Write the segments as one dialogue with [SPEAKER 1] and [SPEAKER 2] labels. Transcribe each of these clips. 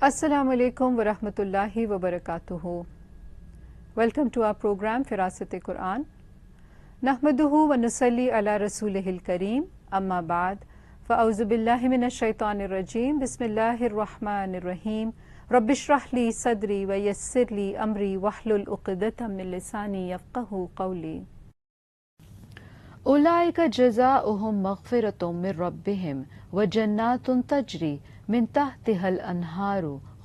[SPEAKER 1] Assalamu alaikum wa rahmatullahi wa barakatuhu. Welcome to our program Firasat-e-Quran. Nahmaduhu wa nusalli ala rasulihil kareem. Amma ba'd. Fa'auzu billahi minash shaitanir rajeem. Bismillahir rahmanir rahim. Rabbi shrah li sadri wa yassir li amri wahlul uqdatam min lisani yafqahu qawli. Ulaika jazaohum maghfiratum min rabbihim wa jannatun tajri min tahtihal anharu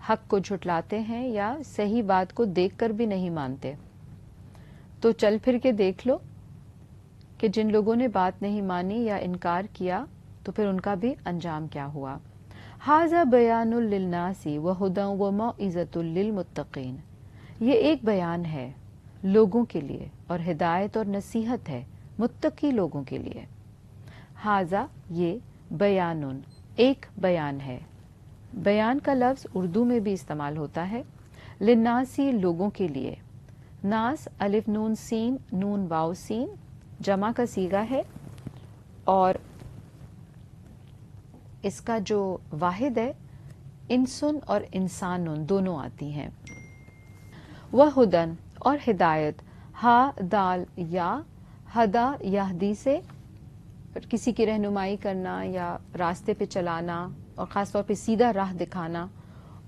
[SPEAKER 1] حق کو جھٹلاتے ہیں یا صحیح بات کو دیکھ کر بھی نہیں مانتے. تو چل پھر کے دیکھ لو کہ جن لوگوں نے بات نہیں مانی یا انکار کیا تو پھر ان کا بھی انجام کیا ہوا. ھذا بیان للناس وہدی وموعظۃ للمتقین. یہ ایک بیان ہے لوگوں کے لیے اور ہدایت اور نصیحت ہے متقی لوگوں کے لیے. ھذا یہ بیان ایک بیان ہے. بیان کا لفظ اردو میں بھی استعمال ہوتا ہے. للناسی لوگوں کے لیے. ناس الف نون سین نون واو سین جمع کا صیغہ ہے اور اس کا جو واحد ہے انسن اور انسانن دونوں آتی ہیں. وہدن اور ہدایت ہا دال یا ہدا یہدی سے کسی کی رہنمائی کرنا یا راستے پہ چلانا اور خاص طور پہ سیدھا راہ دکھانا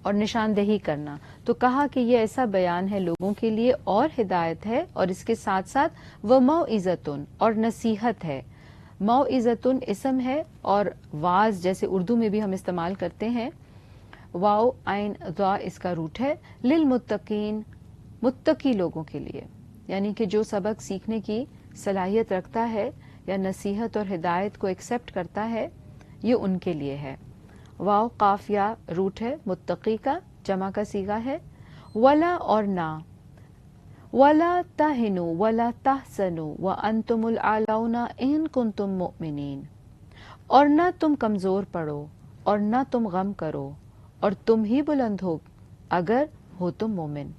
[SPEAKER 1] اور نشاندہی کرنا. تو کہا کہ یہ ایسا بیان ہے لوگوں کے لیے اور ہدایت ہے اور اس کے ساتھ ساتھ وموعظۃ اور نصیحت ہے. موعظۃ اسم ہے اور واز جیسے اردو میں بھی ہم استعمال کرتے ہیں واو عین ضا اس کا روٹ ہے. للمتقین متقی لوگوں کے لیے یعنی کہ جو سبق سیکھنے کی صلاحیت رکھتا ہے یا نصیحت اور ہدایت کو ایکسیپٹ کرتا ہے یہ ان کے لیے ہے. واو قاف یا روٹ ہے متقی کا جمع کا صیغہ ہے. ولا اور نہ ولا تہنوا ولا تحزنوا وانتم الاعلون ان کنتم مؤمنین. اور نہ تم کمزور پڑو اور نہ تم غم کرو اور تم ہی بلند ہو اگر ہو تم مومن.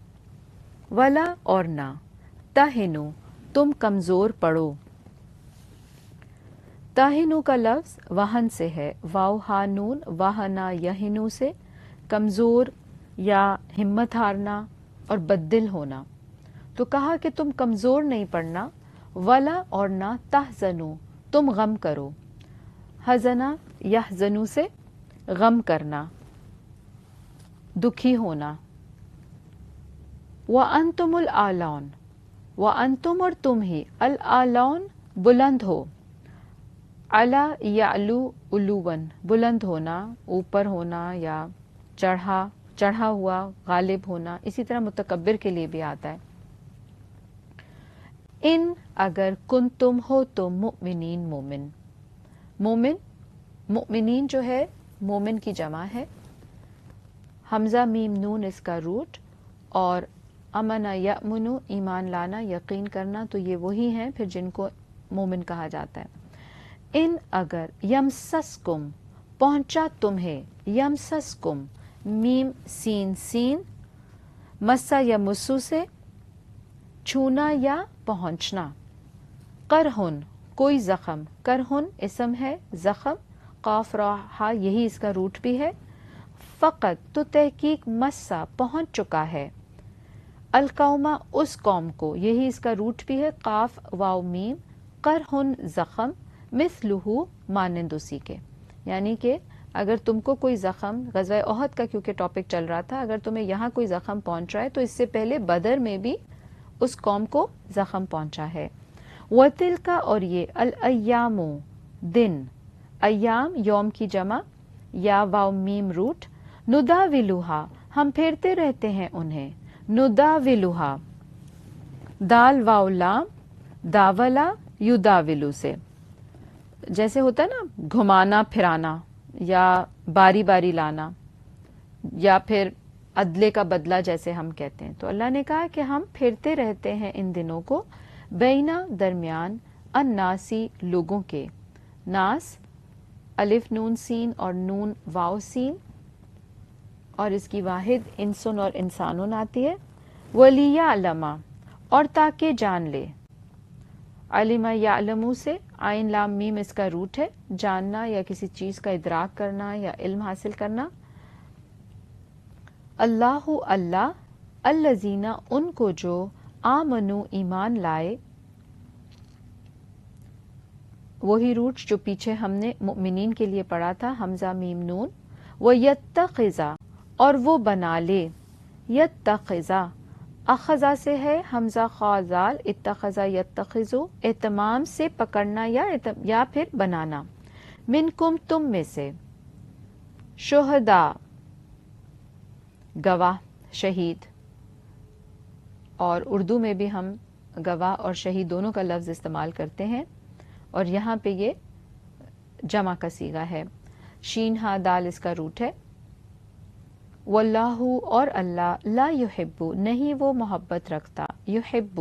[SPEAKER 1] ولا اور نہ تہنوا تم کمزور پڑو. تہنو کا لفظ وہن سے ہے واو ہا نون وہنا یہنو سے کمزور یا ہمت ہارنا اور بددل ہونا. تو کہا کہ تم کمزور نہیں پڑنا. ولا اور نہ تحزنو تم غم کرو. حزنا یحزنو سے غم کرنا دکھی ہونا. وانتم الاعلون وانتم اور تم ہی الاعلون بلند ہو. علا یعلو علون بلند ہونا اوپر ہونا یا چڑھا ہوا غالب ہونا. اسی طرح متکبر کے لیے بھی آتا ہے. ان اگر کن تم ہو تم مؤمنین مومن. مومن مؤمنین جو ہے مومن کی جمع ہے. حمزہ میم نون اس کا روٹ اور امن یأمنو ایمان لانا یقین کرنا تو یہ وہی ہیں پھر جن کو مومن کہا جاتا ہے. ان اگر یمسسکم پہنچا تمہیں یمسسکم میم سین سین مسا یا مسو سے چھونا یا پہنچنا. قرہن کوئی زخم کرہن اسم ہے زخم قاف را ہا یہی اس کا روٹ بھی ہے. فقط تو تحقیق مسا پہنچ چکا ہے القوما اس قوم کو یہی اس کا روٹ بھی ہے قاف واو میم قرہن زخم مثلہ مانند اسی کے. یعنی کہ اگر تم کو کوئی زخم غزوہ احد کا کیونکہ ٹاپک چل رہا تھا اگر تمہیں یہاں کوئی زخم پہنچ رہا ہے تو اس سے پہلے بدر میں بھی اس قوم کو زخم پہنچا ہے. وَتِلْكَ اور یہ الایام دن ایام یوم کی جمع یا واو میم روٹ نداولھا ہم پھیرتے رہتے ہیں انہیں. نداولھا دال واو لام داولا یداولو سے جیسے ہوتا ہے نا گھمانا پھرانا یا باری باری لانا یا پھر عدلے کا بدلہ جیسے ہم کہتے ہیں. تو اللہ نے کہا کہ ہم پھرتے رہتے ہیں ان دنوں کو بینا درمیان الناسی لوگوں کے. ناس الف نون سین اور نون واو سین اور اس کی واحد انسن اور انسانون آتی ہے. وَلِيَعْلَمَ اور تاکہ جان لے. علم یعلمو سے عین لام میم اس کا روٹ ہے جاننا یا کسی چیز کا ادراک کرنا یا علم حاصل کرنا. اللہ اللہ الذین ان کو جو آمنو ایمان لائے وہی روٹ جو پیچھے ہم نے مؤمنین کے لیے پڑھا تھا حمزہ میم نون. وَيَتَّخِذَ اور وہ بنا لے. یتخذا اخذا سے ہے حمزہ خازال اتخذا یتخذو اہتمام سے پکڑنا یا پھر بنانا. منکم تم میں سے. شہداء گواہ، شہید، اور اردو میں بھی ہم گواہ اور شہید دونوں کا لفظ استعمال کرتے ہیں، اور یہاں پہ یہ جمع کا صیغہ ہے. شین ہا دال اس کا روٹ ہے. واللہ اور اللہ، لا یحب نہیں وہ محبت رکھتا، یحب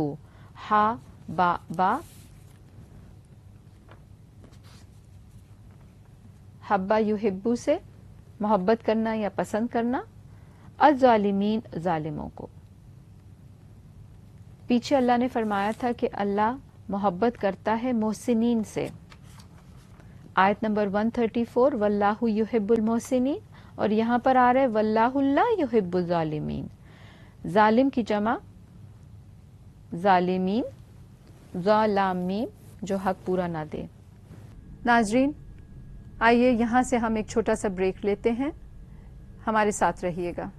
[SPEAKER 1] ہا با با حبا یحبو سے محبت کرنا یا پسند کرنا، الظالمین ظالموں کو. پیچھے اللہ نے فرمایا تھا کہ اللہ محبت کرتا ہے محسنین سے. آیت نمبر 134 واللہ یحب المحسنین، اور یہاں پر آ رہا ہے واللہ لا یحب الظالمین. ظالم کی جمع ظالمین، ظالمین جو حق پورا نہ دے. ناظرین آئیے یہاں سے ہم ایک چھوٹا سا بریک لیتے ہیں، ہمارے ساتھ رہیے گا.